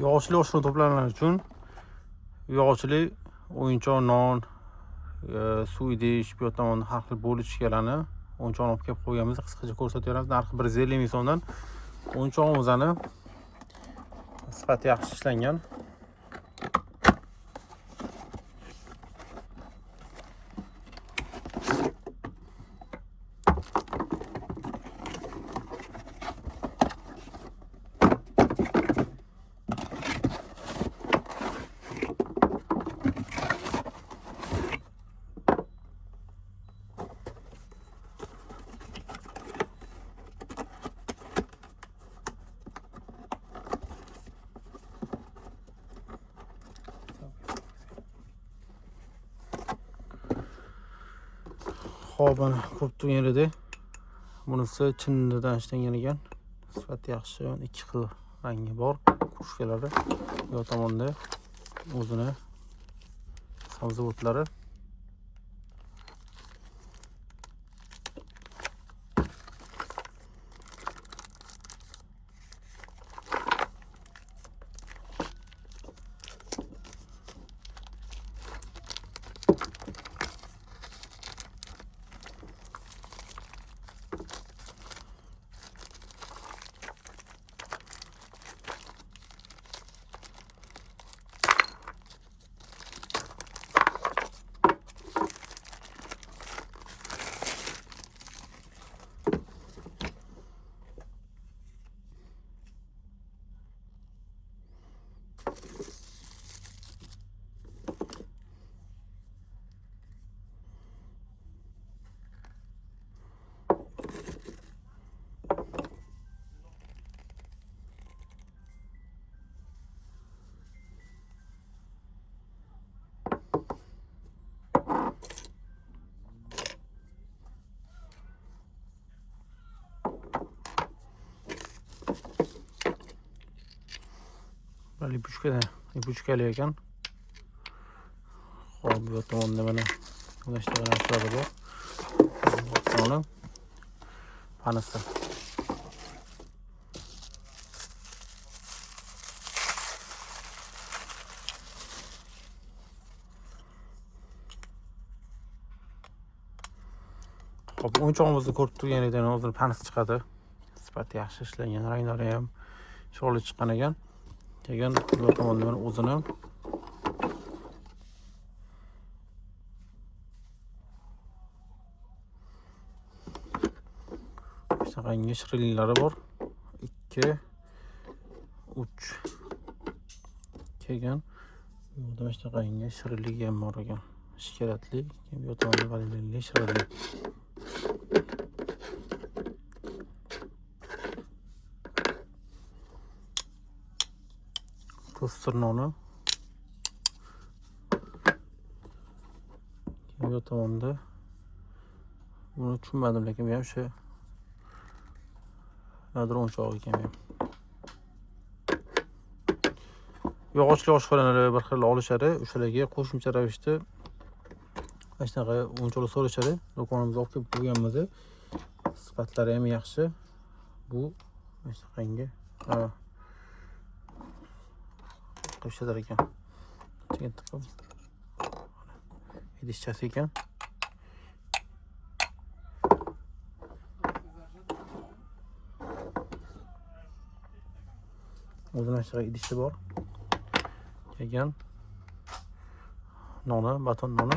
Yog'ochli oshxona to'plamlari uchun yog'ochli o'yinchoq, non, suv idish, bu tomonda har xil bo'lishkalarni o'yinchoqni olib kelib qo'yganmiz. Qisqacha ko'rsatib beramiz. Narxi 150 ming so'mdan. O'yinchog'imizni sifati yaxshi ishlangan. Qobini ko'rib turgan edi. Bunisi chinnidan ishlangan ekan. Sifati yaxshi, ikki xil rangi bor. Kurshkalari bu tomonda o'zini sabzavotlari. Lipuchkali ekan. Xo'p, bu tomonda mana ulashtirganlari bor. Mana panasi. Xo'p, o'yinchog'imizni ko'rib turganingizdan hozir panasi chiqadi. Sifati yaxshi ishlangan, ranglari ham chiroyli chiqqan ekan. Keyin bu tomondan o'zini shunaqangi shirinliklari bor. 2 3 keyin bu shunaqangi shirinligi ham bor ekan. Shikeratli, keyin bu tomonda vanilli shirinlik. Toster noni. Bu tomonda buni tushunmadim, lekin men ham o'sha nadir o'yinchoq ekan. Yog'ochli oshxonalar bir xil olishadi, o'shalarga qo'shimcha ravishda mana shunaqa o'yinchoqlar so'rashadi. Do'konimizga olib kelib qo'yganmiz. Sifatlari ham yaxshi. Bu mana shunaqangi qo'shadar ekan. Keyin tiqib idishchasi ekan. O'zini shunaqa idishi bor. Keyin noni, baton noni.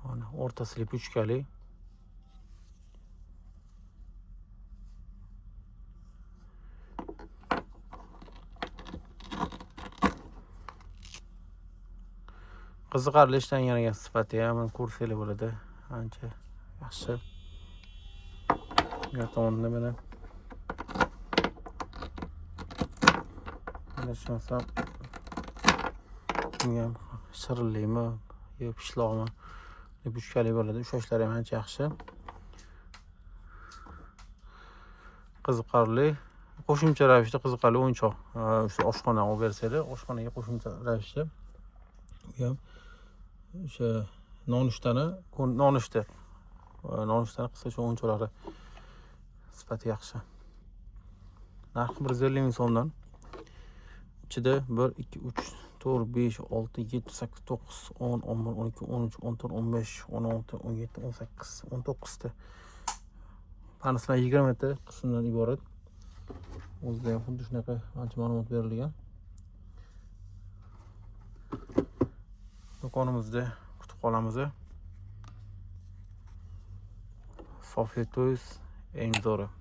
Mana o'rtasi lipuchkali. Qiziqarli ishlangan ekan, sifati ham ko'rsanglar bo'ladi. Ancha yaxshi. Bu tomonda mana shunasa bunga shirinlikmi yo pishloqmi deb uchkali bo'ladi. Ushlashlar ham ancha yaxshi. Qiziqarli, qo'shimcha ravishda qiziqarli o'yinchoq. O'sha oshxona olib bersanglar, oshxonaga qo'shimcha ravishda bu ham o'sha nonushta qisqacha o'yinchoqlari sifati yaxshi. Narxi 150 ming so'mdan. İçida 1 2 3 4 5 6 7 8 9 10 11 12 13 14 15 16 17 18 19 ta panaslar 20 ta qismdan iborat. O'zida ham xuddi shunaqa ancha ma'lumot berilgan. Do'konimizda kutubxonamiz Sofia Toys eng zo'ri.